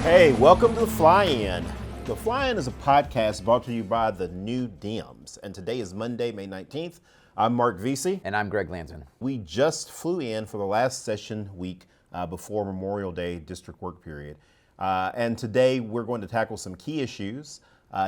Hey, welcome to The Fly-In. The Fly-In is a podcast brought to you by the New Dems. And today is Monday, May 19th. I'm Marc Veasey. And I'm Greg Landsman. We just flew in for the last session week before Memorial Day district work period. And today we're going to tackle some key issues,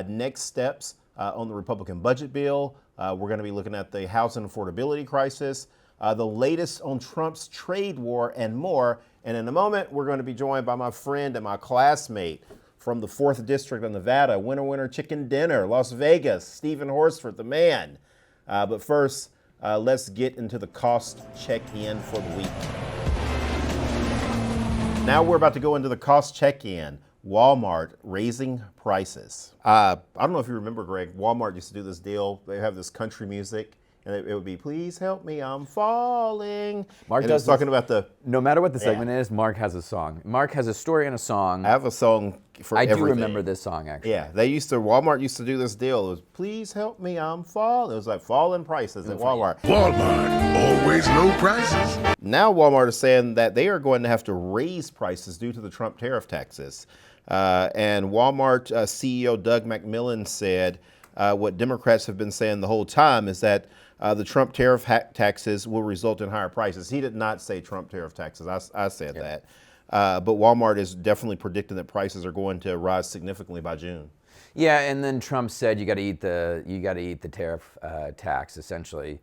next steps on the Republican budget bill. We're going to be looking at the housing affordability crisis, the latest on Trump's trade war, and more. And in a moment, we're going to be joined by my friend and my classmate from the 4th District of Nevada, Winter Chicken Dinner, Las Vegas, Stephen Horsford, the man. But first, let's get into the cost check-in for the week. Now we're about to go into the cost check-in. Walmart raising prices. I don't know if you remember, Greg, Walmart used to do this deal. They have this country music, and it would be, please help me, I'm falling. Mark and does talking about the... No matter what the segment is, Mark has a song. Mark has a story and a song. I have a song for everything. I do remember this song, actually. Yeah, Walmart used to do this deal. It was, please help me, I'm falling. It was like falling prices at Walmart. Walmart, always low prices. Now Walmart is saying that they are going to have to raise prices due to the Trump tariff taxes. And Walmart CEO Doug McMillon said what Democrats have been saying the whole time is that the Trump tariff taxes will result in higher prices. He did not say Trump tariff taxes. I said that. But Walmart is definitely predicting that prices are going to rise significantly by June. Yeah, and then Trump said you got to eat the tariff tax essentially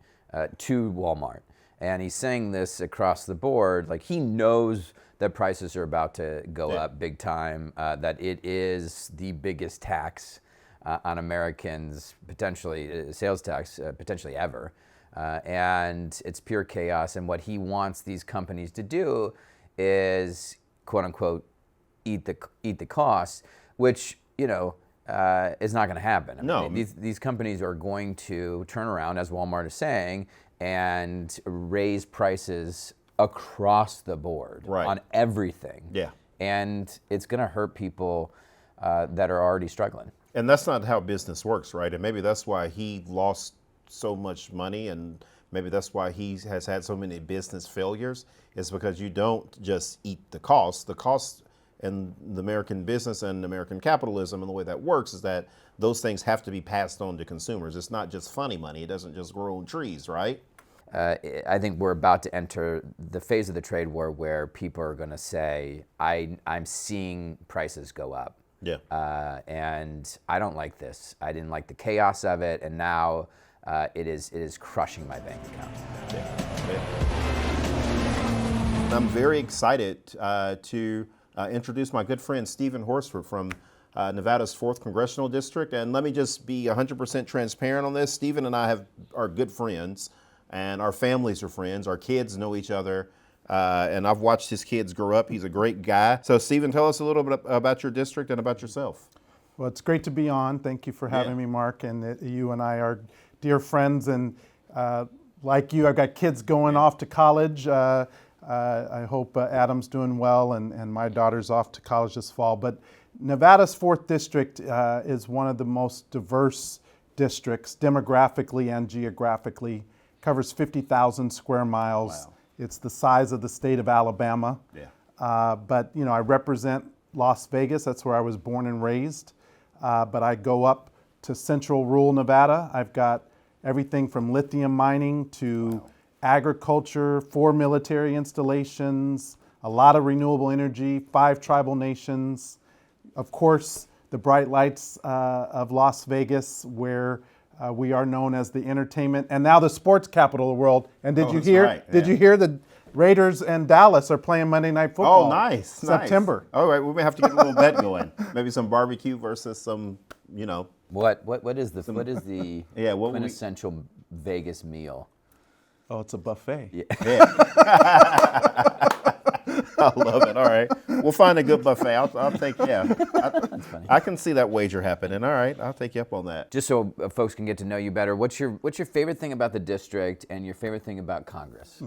to Walmart, and he's saying this across the board. Like, he knows that prices are about to go up big time. That it is the biggest tax on Americans, potentially sales tax, potentially ever, and it's pure chaos. And what he wants these companies to do is, quote unquote, eat the costs, which is not going to happen. I mean, these companies are going to turn around, as Walmart is saying, and raise prices across the board on everything. Yeah, and it's going to hurt people that are already struggling. And that's not how business works, right? And maybe that's why he lost so much money, and maybe that's why he has had so many business failures, is because you don't just eat the cost. The cost in the American business and American capitalism and the way that works is that those things have to be passed on to consumers. It's not just funny money. It doesn't just grow on trees, right? I think we're about to enter the phase of the trade war where people are going to say, I'm seeing prices go up. Yeah. And I don't like this. I didn't like the chaos of it, and now it is crushing my bank account. Yeah. I'm very excited to introduce my good friend Stephen Horsford from Nevada's 4th Congressional District. And let me just be 100% transparent on this. Stephen and I are good friends, and our families are friends. Our kids know each other. And I've watched his kids grow up. He's a great guy. So, Stephen, tell us a little bit about your district and about yourself. Well, it's great to be on. Thank you for having me, Mark. And you and I are dear friends. And like you, I've got kids going off to college. I hope Adam's doing well, and my daughter's off to college this fall. But Nevada's 4th District is one of the most diverse districts, demographically and geographically. Covers 50,000 square miles. Wow. It's the size of the state of Alabama. Yeah. But I represent Las Vegas. That's where I was born and raised. But I go up to central rural Nevada. I've got everything from lithium mining to agriculture, 4 military installations, a lot of renewable energy, 5 tribal nations. Of course, the bright lights of Las Vegas, where we are known as the entertainment and now the sports capital of the world. And did you hear? Right. Did you hear the Raiders and Dallas are playing Monday Night Football? Oh, nice! September. Nice. All right, we may have to get a little bet going. Maybe some barbecue versus some, What is the quintessential Vegas meal? Oh, it's a buffet. Yeah. I love it. All right. We'll find a good buffet. I'll take, That's funny. I can see that wager happening. All right. I'll take you up on that. Just so folks can get to know you better, what's your favorite thing about the district and your favorite thing about Congress?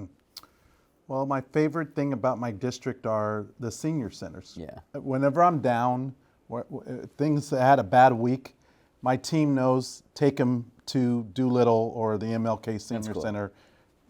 Well, my favorite thing about my district are the senior centers. Yeah. Whenever I'm down, things had a bad week, my team knows, take them to Doolittle or the MLK Senior Center.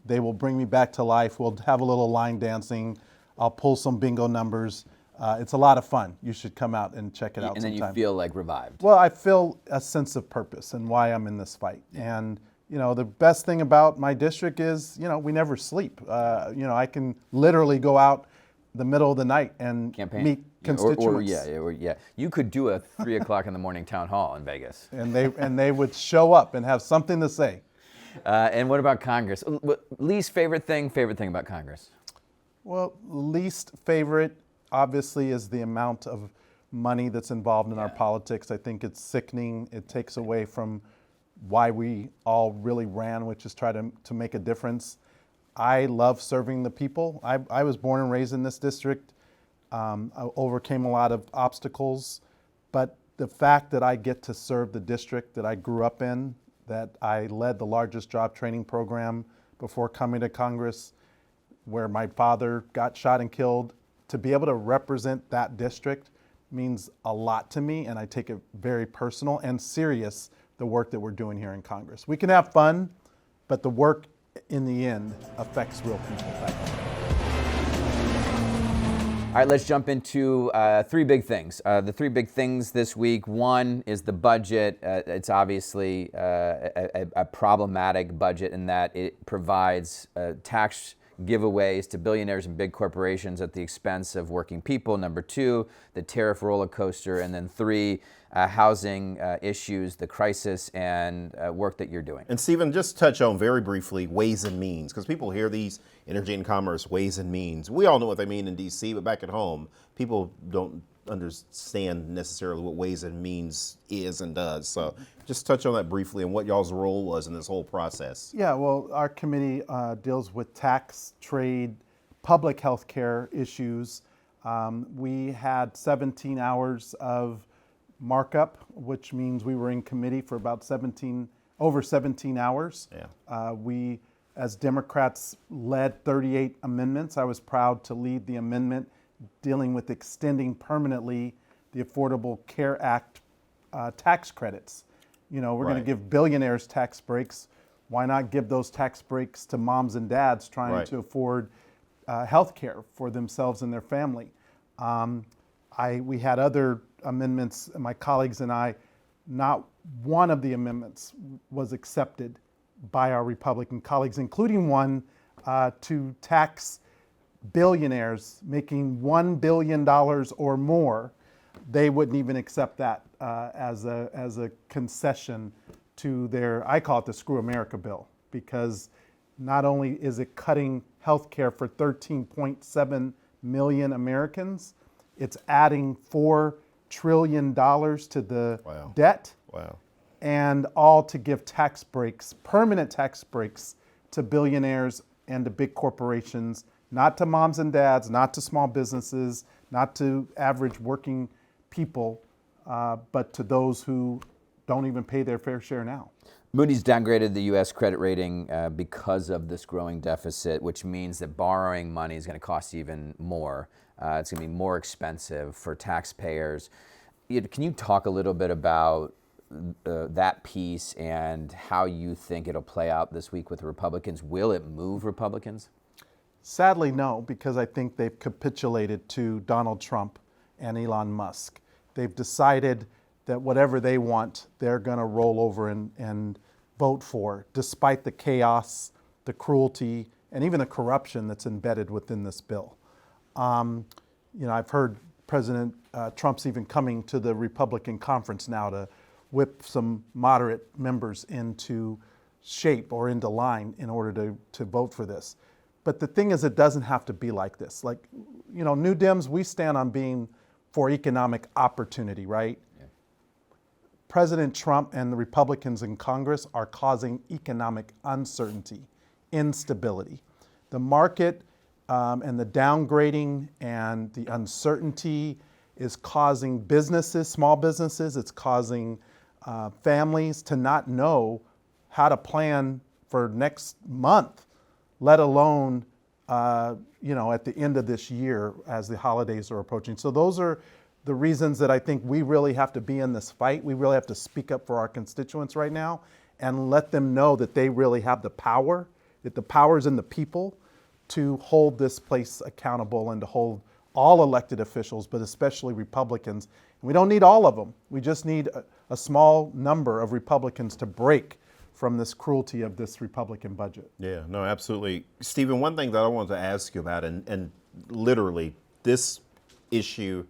They will bring me back to life. We'll have a little line dancing. I'll pull some bingo numbers. It's a lot of fun. You should come out and check it out And then sometime. you feel like revived. Well, I feel a sense of purpose and why I'm in this fight. And the best thing about my district is, we never sleep. I can literally go out the middle of the night and Campaign. meet constituents. Yeah. You could do a 3 o'clock in the morning town hall in Vegas. And they would show up and have something to say. And what about Congress? Least favorite thing about Congress? Well, least favorite, obviously, is the amount of money that's involved in our politics. I think it's sickening. It takes away from why we all really ran, which is try to make a difference. I love serving the people. I was born and raised in this district. I overcame a lot of obstacles, but the fact that I get to serve the district that I grew up in, that I led the largest job training program before coming to Congress, where my father got shot and killed, to be able to represent that district means a lot to me, and I take it very personal and serious, the work that we're doing here in Congress. We can have fun, but the work in the end affects real people back home. All right, let's jump into 3 big things. The 3 big things this week. One is the budget. It's obviously a problematic budget in that it provides tax giveaways to billionaires and big corporations at the expense of working people. Number 2, the tariff roller coaster. And then 3, housing issues, the crisis, and work that you're doing. And Stephen, just touch on very briefly ways and means, because people hear these energy and commerce ways and means. We all know what they mean in D.C., but back at home, people don't understand necessarily what ways and means is and does. So just touch on that briefly and what y'all's role was in this whole process. Yeah, well, our committee deals with tax, trade, public health care issues. We had 17 hours of markup, which means we were in committee for about over 17 hours. Yeah. We, as Democrats, led 38 amendments. I was proud to lead the amendment dealing with extending permanently the Affordable Care Act tax credits. We're going to give billionaires tax breaks. Why not give those tax breaks to moms and dads trying to afford health care for themselves and their family? We had other amendments, my colleagues and I. Not one of the amendments was accepted by our Republican colleagues, including one to tax billionaires making $1 billion or more. They wouldn't even accept that as a concession to their, I call it the Screw America bill, because not only is it cutting health care for 13.7 million Americans, it's adding $4 trillion to the debt. Wow. And all to give tax breaks, permanent tax breaks, to billionaires and to big corporations, not to moms and dads, not to small businesses, not to average working people, but to those who don't even pay their fair share now. Moody's downgraded the U.S. credit rating because of this growing deficit, which means that borrowing money is going to cost even more. It's going to be more expensive for taxpayers. Can you talk a little bit about that piece and how you think it'll play out this week with the Republicans? Will it move Republicans? Sadly, no, because I think they've capitulated to Donald Trump and Elon Musk. They've decided that whatever they want, they're going to roll over and vote for, despite the chaos, the cruelty, and even the corruption that's embedded within this bill. I've heard President Trump's even coming to the Republican conference now to whip some moderate members into shape or into line in order to vote for this. But the thing is, it doesn't have to be like this. Like, New Dems, we stand on being for economic opportunity, right? Yeah. President Trump and the Republicans in Congress are causing economic uncertainty, instability. The market and the downgrading and the uncertainty is causing businesses, small businesses, it's causing families to not know how to plan for next month, let alone at the end of this year as the holidays are approaching. So those are the reasons that I think we really have to be in this fight. We really have to speak up for our constituents right now and let them know that they really have the power, that the power is in the people to hold this place accountable and to hold all elected officials, but especially Republicans. And we don't need all of them. We just need a small number of Republicans to break from this cruelty of this Republican budget. Yeah, no, absolutely. Stephen, one thing that I wanted to ask you about, and literally this issue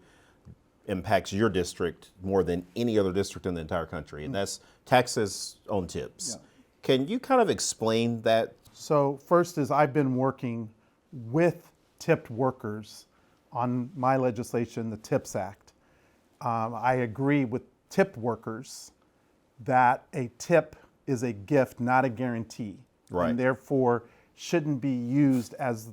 impacts your district more than any other district in the entire country, and that's taxes on tips. Yeah. Can you kind of explain that? So first is I've been working with tipped workers on my legislation, the TIPS Act. I agree with tipped workers that a tip is a gift, not a guarantee, Right. and therefore shouldn't be used as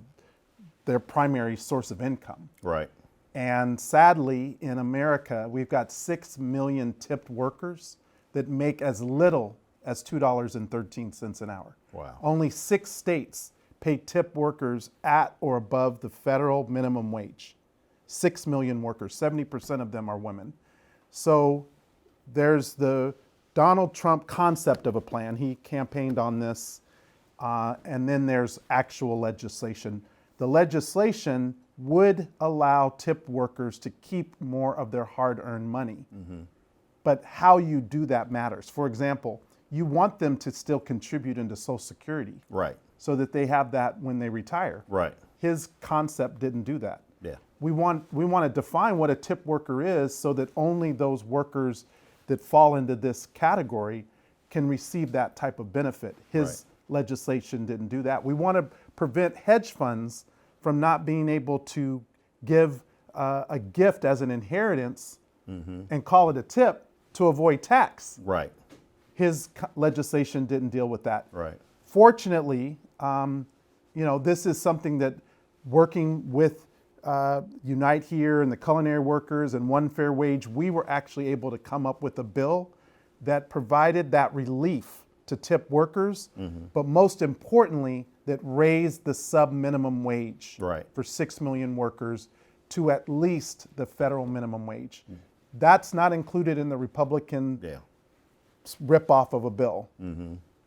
their primary source of income. Right. And sadly, in America, we've got 6 million tipped workers that make as little as $2.13 an hour. Wow. Only 6 states pay tip workers at or above the federal minimum wage. 6 million workers, 70% of them are women. So there's the Donald Trump concept of a plan. He campaigned on this. And then there's actual legislation. The legislation would allow tip workers to keep more of their hard-earned money. Mm-hmm. But how you do that matters. For example, you want them to still contribute into Social Security. Right. So that they have that when they retire. Right. His concept didn't do that. Yeah. We want to define what a tip worker is so that only those workers that fall into this category can receive that type of benefit. His legislation didn't do that. We want to prevent hedge funds from not being able to give a gift as an inheritance and call it a tip to avoid tax. Right. His legislation didn't deal with that. Right. Fortunately, this is something that working with Unite Here and the culinary workers and One Fair Wage, we were actually able to come up with a bill that provided that relief to tip workers, but most importantly, that raised the sub-minimum wage for 6 million workers to at least the federal minimum wage. That's not included in the Republican rip-off of a bill.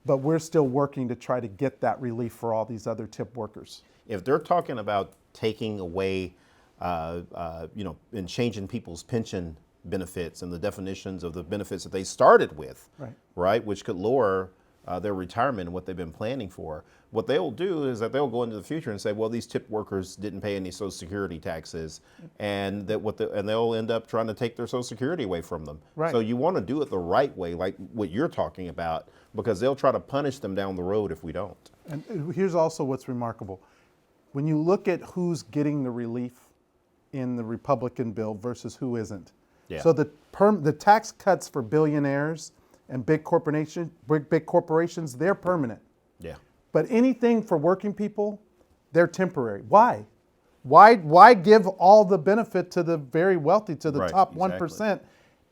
But we're still working to try to get that relief for all these other tip workers. If they're talking about taking away, and changing people's pension benefits and the definitions of the benefits that they started with, right, which could lower their retirement and what they've been planning for. What they'll do is that they'll go into the future and say, well, these tip workers didn't pay any Social Security taxes, and they'll end up trying to take their Social Security away from them. Right. So you want to do it the right way, like what you're talking about, because they'll try to punish them down the road if we don't. And here's also what's remarkable. When you look at who's getting the relief in the Republican bill versus who isn't. Yeah. So the tax cuts for billionaires and big corporations, they're permanent. Yeah. But anything for working people, they're temporary. Why? Why give all the benefit to the very wealthy, to the top 1%,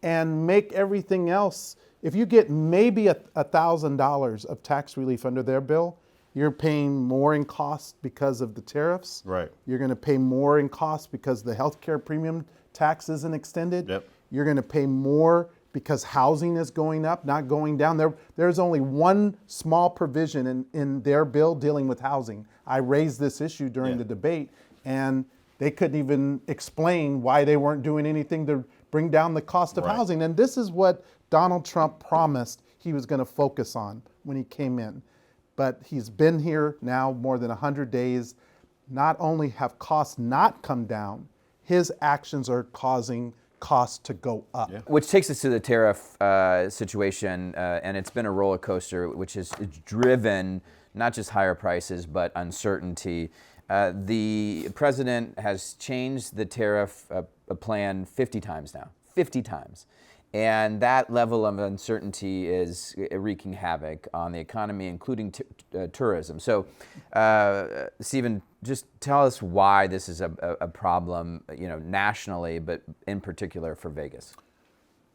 and make everything else? If you get maybe $1,000 of tax relief under their bill, you're paying more in cost because of the tariffs. Right. You're going to pay more in cost because the healthcare premium tax isn't extended. Yep. You're going to pay more because housing is going up, not going down. There's only one small provision in their bill dealing with housing. I raised this issue during the debate, and they couldn't even explain why they weren't doing anything to bring down the cost of housing. And this is what Donald Trump promised he was going to focus on when he came in. But he's been here now more than 100 days. Not only have costs not come down, his actions are causing costs to go up. Yeah. Which takes us to the tariff situation, and it's been a roller coaster, which has driven not just higher prices, but uncertainty. The president has changed the tariff plan 50 times now, 50 times. And that level of uncertainty is wreaking havoc on the economy, including tourism. So, Stephen, just tell us why this is a problem, nationally, but in particular for Vegas.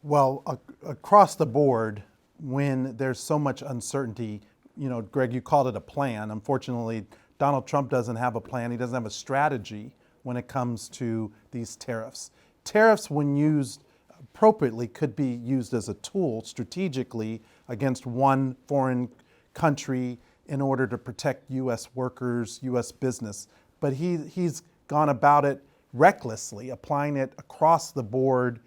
Well, across the board, when there's so much uncertainty, Greg, you called it a plan. Unfortunately, Donald Trump doesn't have a plan. He doesn't have a strategy when it comes to these tariffs. Tariffs, when used appropriately, could be used as a tool strategically against one foreign country in order to protect U.S. workers, U.S. business. But he's gone about it recklessly, applying it across the board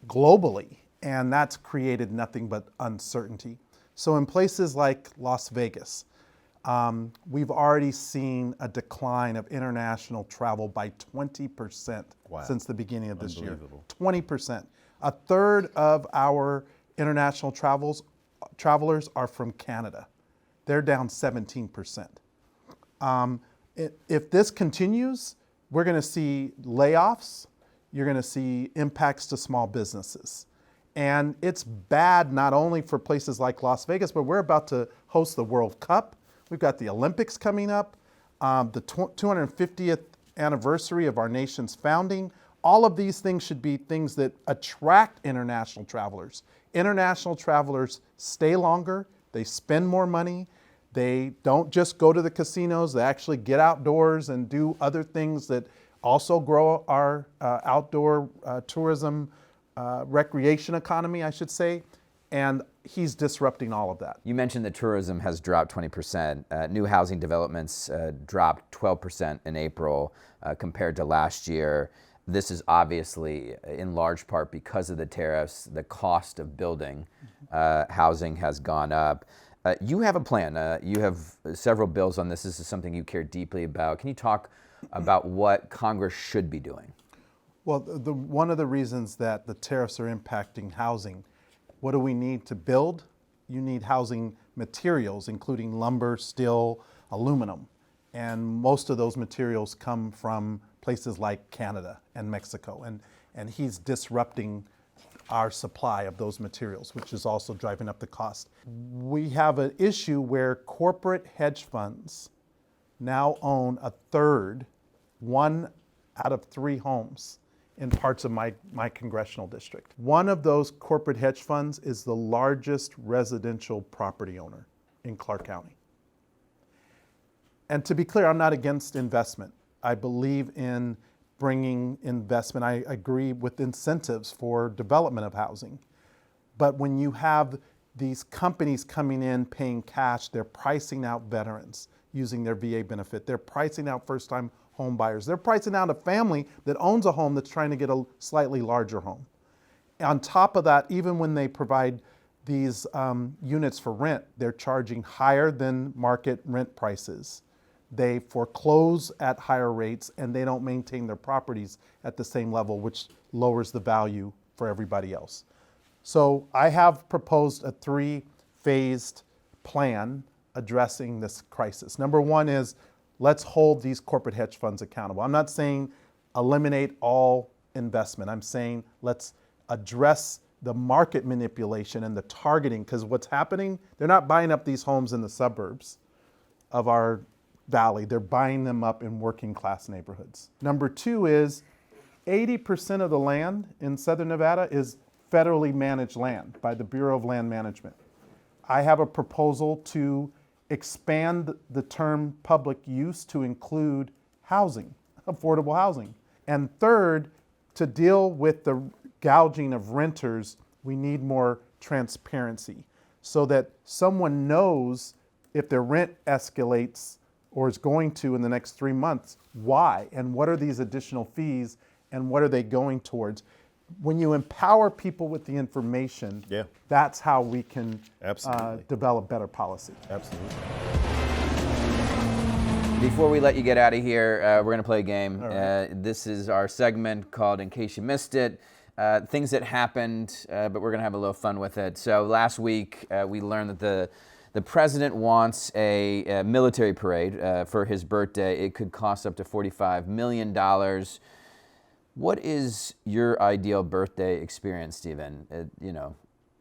globally, and that's created nothing but uncertainty. So in places like Las Vegas, we've already seen a decline of international travel by 20% since the beginning of this year. 20%. A third of our international travelers are from Canada. They're down 17%. If this continues, we're going to see layoffs. You're going to see impacts to small businesses. And it's bad not only for places like Las Vegas, but we're about to host the World Cup. We've got the Olympics coming up, the 250th anniversary of our nation's founding. All of these things should be things that attract international travelers. International travelers stay longer, they spend more money, they don't just go to the casinos, they actually get outdoors and do other things that also grow our outdoor tourism recreation economy, I should say. And he's disrupting all of that. You mentioned that tourism has dropped 20%. New housing developments dropped 12% in April compared to last year. This is obviously in large part because of the tariffs. The cost of building housing has gone up. You have a plan. You have several bills on this. This is something you care deeply about. Can you talk about what Congress should be doing? Well, one of the reasons that the tariffs are impacting housing, what do we need to build? You need housing materials, including lumber, steel, aluminum. And most of those materials come from places like Canada and Mexico. And he's disrupting our supply of those materials, which is also driving up the cost. We have an issue where corporate hedge funds now own a third, 1 out of 3 homes in parts of my congressional district. One of those corporate hedge funds is the largest residential property owner in Clark County. And to be clear, I'm not against investment. I believe in bringing investment. I agree with incentives for development of housing. But when you have these companies coming in paying cash, they're pricing out veterans using their VA benefit. They're pricing out first-time home buyers. They're pricing out a family that owns a home that's trying to get a slightly larger home. On top of that, even when they provide these units for rent, they're charging higher than market rent prices. They foreclose at higher rates and they don't maintain their properties at the same level, which lowers the value for everybody else. So I have proposed a 3-phased plan addressing this crisis. Number one is let's hold these corporate hedge funds accountable. I'm not saying eliminate all investment. I'm saying let's address the market manipulation and the targeting, because what's happening, they're not buying up these homes in the suburbs of our valley. They're buying them up in working class neighborhoods. Number two is 80% of the land in Southern Nevada is federally managed land by the Bureau of Land Management. I have a proposal to expand the term public use to include housing, affordable housing. And third, to deal with the gouging of renters, we need more transparency so that someone knows if their rent escalates or is going to in the next 3 months, why, and what are these additional fees, and what are they going towards? When you empower people with the information, that's how we can develop better policy. Absolutely. Before we let you get out of here, we're going to play a game. This is our segment called In Case You Missed It. Things that happened, but we're going to have a little fun with it. So last week, we learned that the president wants a military parade for his birthday. It could cost up to $45 million. What is your ideal birthday experience, Stephen?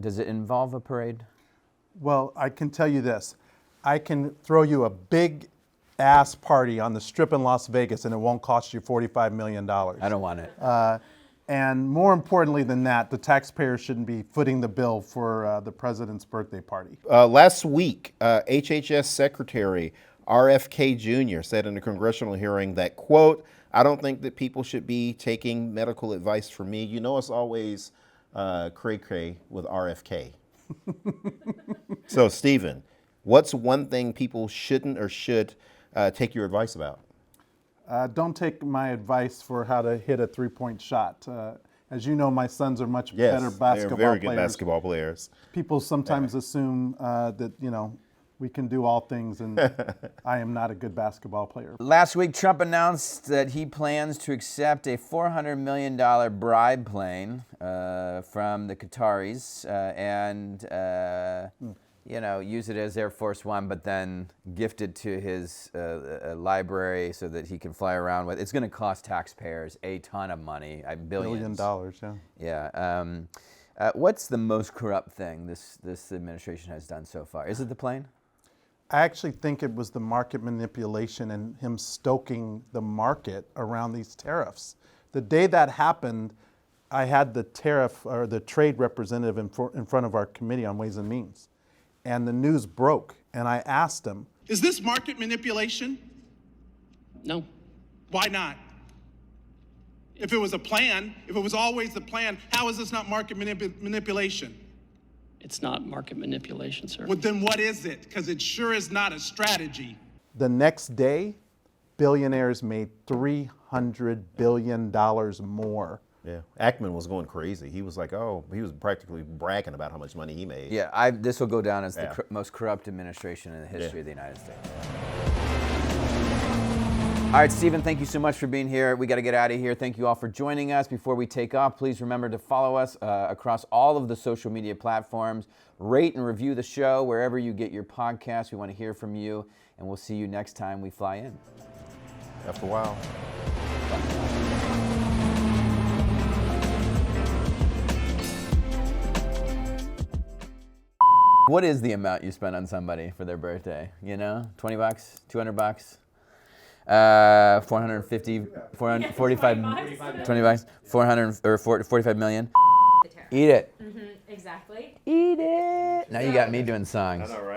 Does it involve a parade? Well, I can tell you this. I can throw you a big ass party on the Strip in Las Vegas and it won't cost you $45 million. I don't want it. And more importantly than that, the taxpayers shouldn't be footing the bill for the president's birthday party. Last week, HHS Secretary RFK Jr. said in a congressional hearing that, quote, "I don't think that people should be taking medical advice from me." You know, it's always cray-cray with RFK. So, Stephen, what's one thing people shouldn't or should take your advice about? Don't take my advice for how to hit a three-point shot. As you know, my sons are much Yes, better basketball they're very players. good basketball players. People sometimes assume that, we can do all things, and I am not a good basketball player. Last week, Trump announced that he plans to accept a $400 million bribe plane from the Qataris and use it as Air Force One, but then gift it to his library so that he can fly around with. It's going to cost taxpayers a ton of money, billions. $1 billion, yeah. Yeah. What's the most corrupt thing this administration has done so far? Is it the plane? I actually think it was the market manipulation and him stoking the market around these tariffs. The day that happened, I had the tariff or the trade representative in front of our committee on Ways and Means. And the news broke, and I asked him, is this market manipulation? No. Why not? If it was a plan, if it was always the plan, how is this not market manipulation? It's not market manipulation, sir. Well, then what is it? Because it sure is not a strategy. the next day, billionaires made $300 billion more. Yeah, Ackman was going crazy. He was like, he was practically bragging about how much money he made. Yeah, this will go down as the most corrupt administration in the history of the United States. All right, Stephen, thank you so much for being here. We got to get out of here. Thank you all for joining us. Before we take off, please remember to follow us across all of the social media platforms. Rate and review the show wherever you get your podcasts. We want to hear from you, and we'll see you next time we fly in. After a while. What is the amount you spend on somebody for their birthday? You know, $20, $200? 450, 445, 20 bucks, 400 or 45 million. Eat it. Exactly. Eat it. Now you got me doing songs. I know, right?